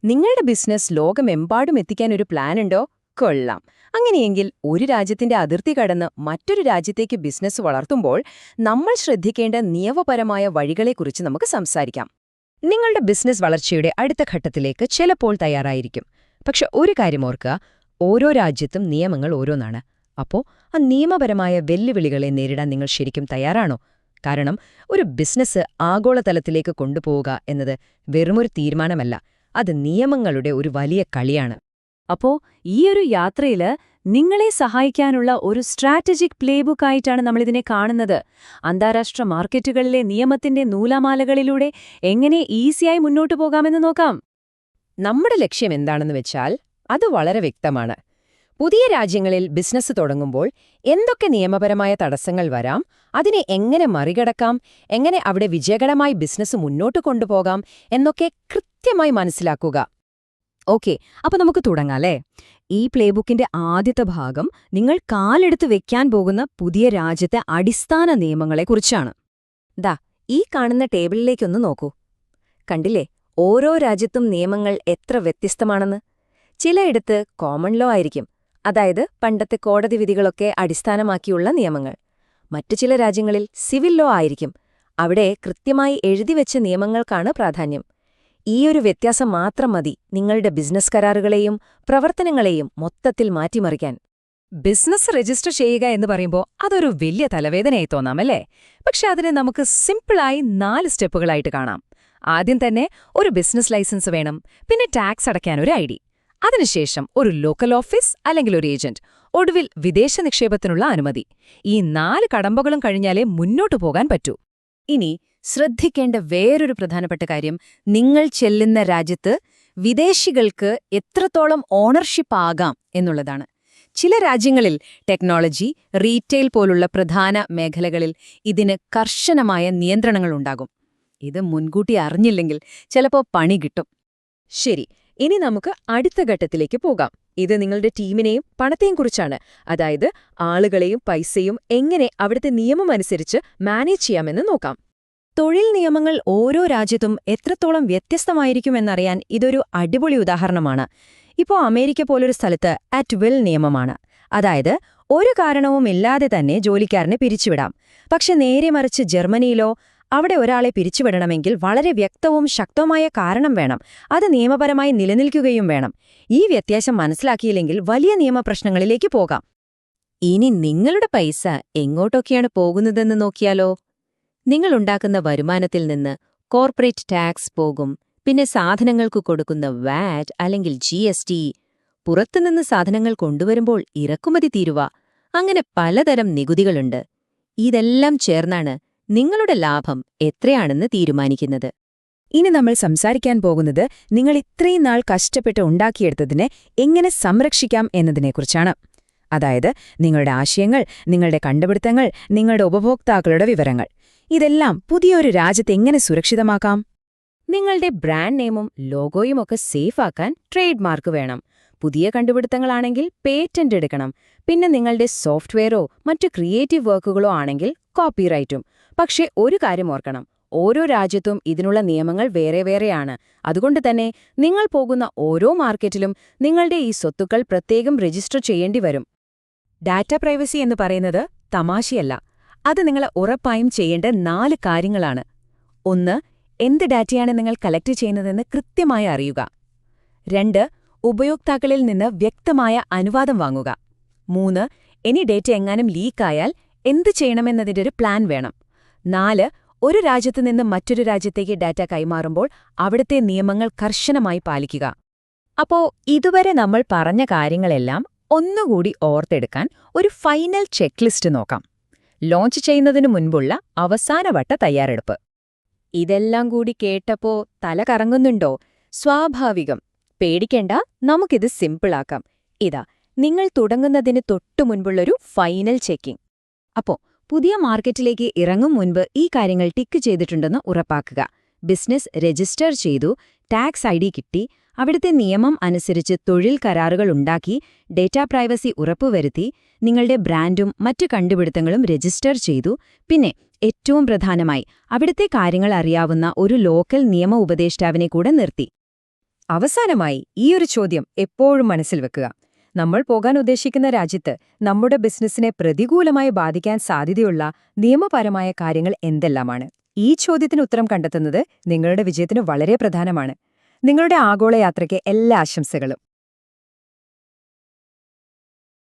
നിങ്ങളുടെ ബിസിനസ് ലോകമെമ്പാടും എത്തിക്കാൻ ഒരു പ്ലാൻ ഉണ്ടോ? കൊള്ളാം. അങ്ങനെയെങ്കിൽ ഒരു രാജ്യത്തിന്റെ അതിർത്തി കടന്ന് മറ്റൊരു രാജ്യത്തേക്ക് ബിസിനസ് വളർത്തുമ്പോൾ നമ്മൾ ശ്രദ്ധിക്കേണ്ട നിയമപരമായ വഴികളെക്കുറിച്ച് നമുക്ക് സംസാരിക്കാം. നിങ്ങളുടെ ബിസിനസ് വളർച്ചയുടെ അടുത്ത ഘട്ടത്തിലേക്ക് ചിലപ്പോൾ തയ്യാറായിരിക്കും. പക്ഷെ ഒരു കാര്യം ഓർക്കുക, ഓരോ രാജ്യത്തും നിയമങ്ങൾ ഓരോന്നാണ്. അപ്പോൾ ആ നിയമപരമായ വെല്ലുവിളികളെ നേരിടാൻ നിങ്ങൾ ശരിക്കും തയ്യാറാണോ? കാരണം ഒരു ബിസിനസ് ആഗോളതലത്തിലേക്ക് കൊണ്ടുപോവുക എന്നത് വെറുമൊരു തീരുമാനമല്ല, അത് നിയമങ്ങളുടെ ഒരു വലിയ കളിയാണ്. അപ്പോ ഈയൊരു യാത്രയില് നിങ്ങളെ സഹായിക്കാനുള്ള ഒരു സ്ട്രാറ്റജിക് പ്ലേബുക്ക് ആയിട്ടാണ് നമ്മളിതിനെ കാണുന്നത്. അന്താരാഷ്ട്ര മാർക്കറ്റുകളിലെ നിയമത്തിന്റെ നൂലാമാലകളിലൂടെ എങ്ങനെ ഈസിയായി മുന്നോട്ടു പോകാമെന്ന് നോക്കാം. നമ്മുടെ ലക്ഷ്യം എന്താണെന്ന് വെച്ചാൽ അത് വളരെ വ്യക്തമാണ്. പുതിയ രാജ്യങ്ങളിൽ ബിസിനസ് തുടങ്ങുമ്പോൾ എന്തൊക്കെ നിയമപരമായ തടസ്സങ്ങൾ വരാം, അതിനെ എങ്ങനെ മറികടക്കാം, എങ്ങനെ അവിടെ വിജയകരമായി ബിസിനസ് മുന്നോട്ട് കൊണ്ടുപോകാം എന്നൊക്കെ കൃത്യമായി മനസ്സിലാക്കുക. ഓക്കെ, അപ്പൊ നമുക്ക് തുടങ്ങാല്ലേ. ഈ പ്ലേബുക്കിന്റെ ആദ്യത്തെ ഭാഗം നിങ്ങൾ കാലെടുത്ത് വെക്കാൻ പോകുന്ന പുതിയ രാജ്യത്തെ അടിസ്ഥാന നിയമങ്ങളെക്കുറിച്ചാണ്. ദാ ഈ കാണുന്ന ടേബിളിലേക്കൊന്ന് നോക്കൂ. കണ്ടില്ലേ, ഓരോ രാജ്യത്തും നിയമങ്ങൾ എത്ര വ്യത്യസ്തമാണെന്ന്. ചിലയിടത്ത് കോമൺ ലോ ആയിരിക്കും, അതായത് പണ്ടത്തെ കോടതി വിധികളൊക്കെ അടിസ്ഥാനമാക്കിയുള്ള നിയമങ്ങൾ. മറ്റു ചില രാജ്യങ്ങളിൽ സിവിൽ ലോ ആയിരിക്കും, അവിടെ കൃത്യമായി എഴുതിവെച്ച നിയമങ്ങൾക്കാണ് പ്രാധാന്യം. ഈയൊരു വ്യത്യാസം മാത്രം മതി നിങ്ങളുടെ ബിസിനസ് കരാറുകളെയും പ്രവർത്തനങ്ങളെയും മൊത്തത്തിൽ മാറ്റിമറിക്കാൻ. ബിസിനസ് രജിസ്റ്റർ ചെയ്യുക എന്ന് പറയുമ്പോൾ അതൊരു വലിയ തലവേദനയായി തോന്നാമല്ലേ? പക്ഷെ അതിനെ നമുക്ക് സിമ്പിളായി 4 സ്റ്റെപ്പുകളായിട്ട് കാണാം. ആദ്യം തന്നെ ഒരു ബിസിനസ് ലൈസൻസ് വേണം, പിന്നെ ടാക്സ് അടയ്ക്കാനൊരു ID, അതിനുശേഷം ഒരു ലോക്കൽ ഓഫീസ് അല്ലെങ്കിൽ ഒരു ഏജന്റ്, ഒടുവിൽ വിദേശ നിക്ഷേപത്തിനുള്ള അനുമതി. ഈ 4 കടമ്പകളും കഴിഞ്ഞാലേ മുന്നോട്ടു പോകാൻ പറ്റൂ. ഇനി ശ്രദ്ധിക്കേണ്ട വേറൊരു പ്രധാനപ്പെട്ട കാര്യം, നിങ്ങൾ ചെല്ലുന്ന രാജ്യത്ത് വിദേശികൾക്ക് എത്രത്തോളം ഓണർഷിപ്പ് ആകാം എന്നുള്ളതാണ്. ചില രാജ്യങ്ങളിൽ ടെക്നോളജി, റീറ്റെയിൽ പോലുള്ള പ്രധാന മേഖലകളിൽ ഇതിന് കർശനമായ നിയന്ത്രണങ്ങളുണ്ടാകും. ഇത് മുൻകൂട്ടി അറിഞ്ഞില്ലെങ്കിൽ ചിലപ്പോൾ പണി കിട്ടും. ശരി, ഇനി നമുക്ക് അടുത്ത ഘട്ടത്തിലേക്ക് പോകാം. ഇത് നിങ്ങളുടെ ടീമിനെയും പണത്തെയും കുറിച്ചാണ്. അതായത് ആളുകളെയും പൈസയും എങ്ങനെ അവിടുത്തെ നിയമമനുസരിച്ച് മാനേജ് ചെയ്യാമെന്ന് നോക്കാം. തൊഴിൽ നിയമങ്ങൾ ഓരോ രാജ്യത്തും എത്രത്തോളം വ്യത്യസ്തമായിരിക്കുമെന്നറിയാൻ ഇതൊരു അടിപൊളി ഉദാഹരണമാണ്. ഇപ്പോൾ അമേരിക്ക പോലൊരു സ്ഥലത്ത് അറ്റ് വിൽ നിയമമാണ്. അതായത് ഒരു കാരണവുമില്ലാതെ തന്നെ ജോലിക്കാരനെ പിരിച്ചുവിടാം. പക്ഷെ നേരെ മറിച്ച് ജർമ്മനിയിലോ അവിടെ ഒരാളെ പിരിച്ചുവിടണമെങ്കിൽ വളരെ വ്യക്തവും ശക്തവുമായ കാരണം വേണം, അത് നിയമപരമായി നിലനിൽക്കുകയും വേണം. ഈ വ്യത്യാസം മനസ്സിലാക്കിയില്ലെങ്കിൽ വലിയ നിയമപ്രശ്നങ്ങളിലേക്ക് പോകാം. ഇനി നിങ്ങളുടെ പൈസ എങ്ങോട്ടൊക്കെയാണ് പോകുന്നതെന്ന് നോക്കിയാലോ. നിങ്ങളുണ്ടാക്കുന്ന വരുമാനത്തിൽ നിന്ന് കോർപ്പറേറ്റ് ടാക്സ് പോകും, പിന്നെ സാധനങ്ങൾക്ക് കൊടുക്കുന്ന വാറ്റ് അല്ലെങ്കിൽ GST, പുറത്തുനിന്ന് സാധനങ്ങൾ കൊണ്ടുവരുമ്പോൾ ഇറക്കുമതി തീരുവ, അങ്ങനെ പലതരം നികുതികളുണ്ട്. ഇതെല്ലാം ചേർന്നാണ് നിങ്ങളുടെ ലാഭം എത്രയാണെന്ന് തീരുമാനിക്കുന്നത്. ഇനി നമ്മൾ സംസാരിക്കാൻ പോകുന്നത് നിങ്ങൾ ഇത്രയും നാൾ കഷ്ടപ്പെട്ട് ഉണ്ടാക്കിയെടുത്തതിനെ എങ്ങനെ സംരക്ഷിക്കാം എന്നതിനെക്കുറിച്ചാണ്. അതായത് നിങ്ങളുടെ ആശയങ്ങൾ, നിങ്ങളുടെ കണ്ടുപിടുത്തങ്ങൾ, നിങ്ങളുടെ ഉപഭോക്താക്കളുടെ വിവരങ്ങൾ, ഇതെല്ലാം പുതിയൊരു രാജ്യത്ത് എങ്ങനെ സുരക്ഷിതമാക്കാം? നിങ്ങളുടെ ബ്രാൻഡ് നെയിമും ലോഗോയും ഒക്കെ സേഫാക്കാൻ ട്രേഡ് മാർക്ക് വേണം. പുതിയ കണ്ടുപിടുത്തങ്ങളാണെങ്കിൽ പേറ്റന്റ് എടുക്കണം. പിന്നെ നിങ്ങളുടെ സോഫ്റ്റ്വെയറോ മറ്റു ക്രിയേറ്റീവ് വർക്കുകളോ ആണെങ്കിൽ കോപ്പിറൈറ്റും. പക്ഷേ ഒരു കാര്യം ഓർക്കണം, ഓരോ രാജ്യത്തും ഇതിനുള്ള നിയമങ്ങൾ വേറെ വേറെയാണ്. അതുകൊണ്ട് തന്നെ നിങ്ങൾ പോകുന്ന ഓരോ മാർക്കറ്റിലും നിങ്ങളുടെ ഈ സ്വത്തുക്കൾ പ്രത്യേകം രജിസ്റ്റർ ചെയ്യേണ്ടി വരും. ഡാറ്റ പ്രൈവസി എന്ന് പറയുന്നത് തമാശയല്ല. അത് നിങ്ങൾ ഉറപ്പായും ചെയ്യേണ്ട 4 കാര്യങ്ങളാണ്. 1. എന്ത് ഡാറ്റയാണ് നിങ്ങൾ കളക്ട് ചെയ്യുന്നതെന്ന് കൃത്യമായി അറിയുക. 2. ഉപയോക്താക്കളിൽ നിന്ന് വ്യക്തമായ അനുവാദം വാങ്ങുക. 3. ഇനി ഡേറ്റ എങ്ങാനും ലീക്കായാൽ എന്ത് ചെയ്യണമെന്നതിന്റെ ഒരു പ്ലാൻ വേണം. 4. ഒരു രാജ്യത്തു നിന്ന് മറ്റൊരു രാജ്യത്തേക്ക് ഡാറ്റ കൈമാറുമ്പോൾ അവിടുത്തെ നിയമങ്ങൾ കർശനമായി പാലിക്കുക. അപ്പോ ഇതുവരെ നമ്മൾ പറഞ്ഞ കാര്യങ്ങളെല്ലാം ഒന്നുകൂടി ഓർത്തെടുക്കാൻ ഒരു ഫൈനൽ ചെക്ക് ലിസ്റ്റ് നോക്കാം. ലോഞ്ച് ചെയ്യുന്നതിനു മുൻപുള്ള അവസാനവട്ട തയ്യാറെടുപ്പ്. ഇതെല്ലാം കൂടി കേട്ടപ്പോ തല കറങ്ങുന്നുണ്ടോ? സ്വാഭാവികം. പേടിക്കേണ്ട, നമുക്കിത് സിമ്പിളാക്കാം. ഇതാ നിങ്ങൾ തുടങ്ങുന്നതിന് തൊട്ടുമുൻപുള്ളൊരു ഫൈനൽ ചെക്കിംഗ്. അപ്പോ പുതിയ മാർക്കറ്റിലേക്ക് ഇറങ്ങും മുൻപ് ഈ കാര്യങ്ങൾ ടിക്ക് ചെയ്തിട്ടുണ്ടെന്ന് ഉറപ്പാക്കുക. ബിസിനസ് രജിസ്റ്റർ ചെയ്തു, ടാക്സ് ID കിട്ടി, അവിടുത്തെ നിയമം അനുസരിച്ച് തൊഴിൽ കരാറുകൾ ഉണ്ടാക്കി, ഡേറ്റാ പ്രൈവസി ഉറപ്പുവരുത്തി, നിങ്ങളുടെ ബ്രാൻഡും മറ്റു കണ്ടുപിടുത്തങ്ങളും രജിസ്റ്റർ ചെയ്തു, പിന്നെ ഏറ്റവും പ്രധാനമായി അവിടുത്തെ കാര്യങ്ങൾ അറിയാവുന്ന ഒരു ലോക്കൽ നിയമ ഉപദേഷ്ടാവിനെ കൂടെ നിർത്തി. അവസാനമായി ഈയൊരു ചോദ്യം എപ്പോഴും മനസ്സിൽ വെക്കുക. നമ്മൾ പോകാൻ ഉദ്ദേശിക്കുന്ന രാജ്യത്ത് നമ്മുടെ ബിസിനസ്സിനെ പ്രതികൂലമായി ബാധിക്കാൻ സാധ്യതയുള്ള നിയമപരമായ കാര്യങ്ങൾ എന്തെല്ലാമാണ്? ഈ ചോദ്യത്തിന് ഉത്തരം കണ്ടെത്തുന്നത് നിങ്ങളുടെ വിജയത്തിന് വളരെ പ്രധാനമാണ്. നിങ്ങളുടെ ആഗോള യാത്രയ്ക്ക് എല്ലാ ആശംസകളും.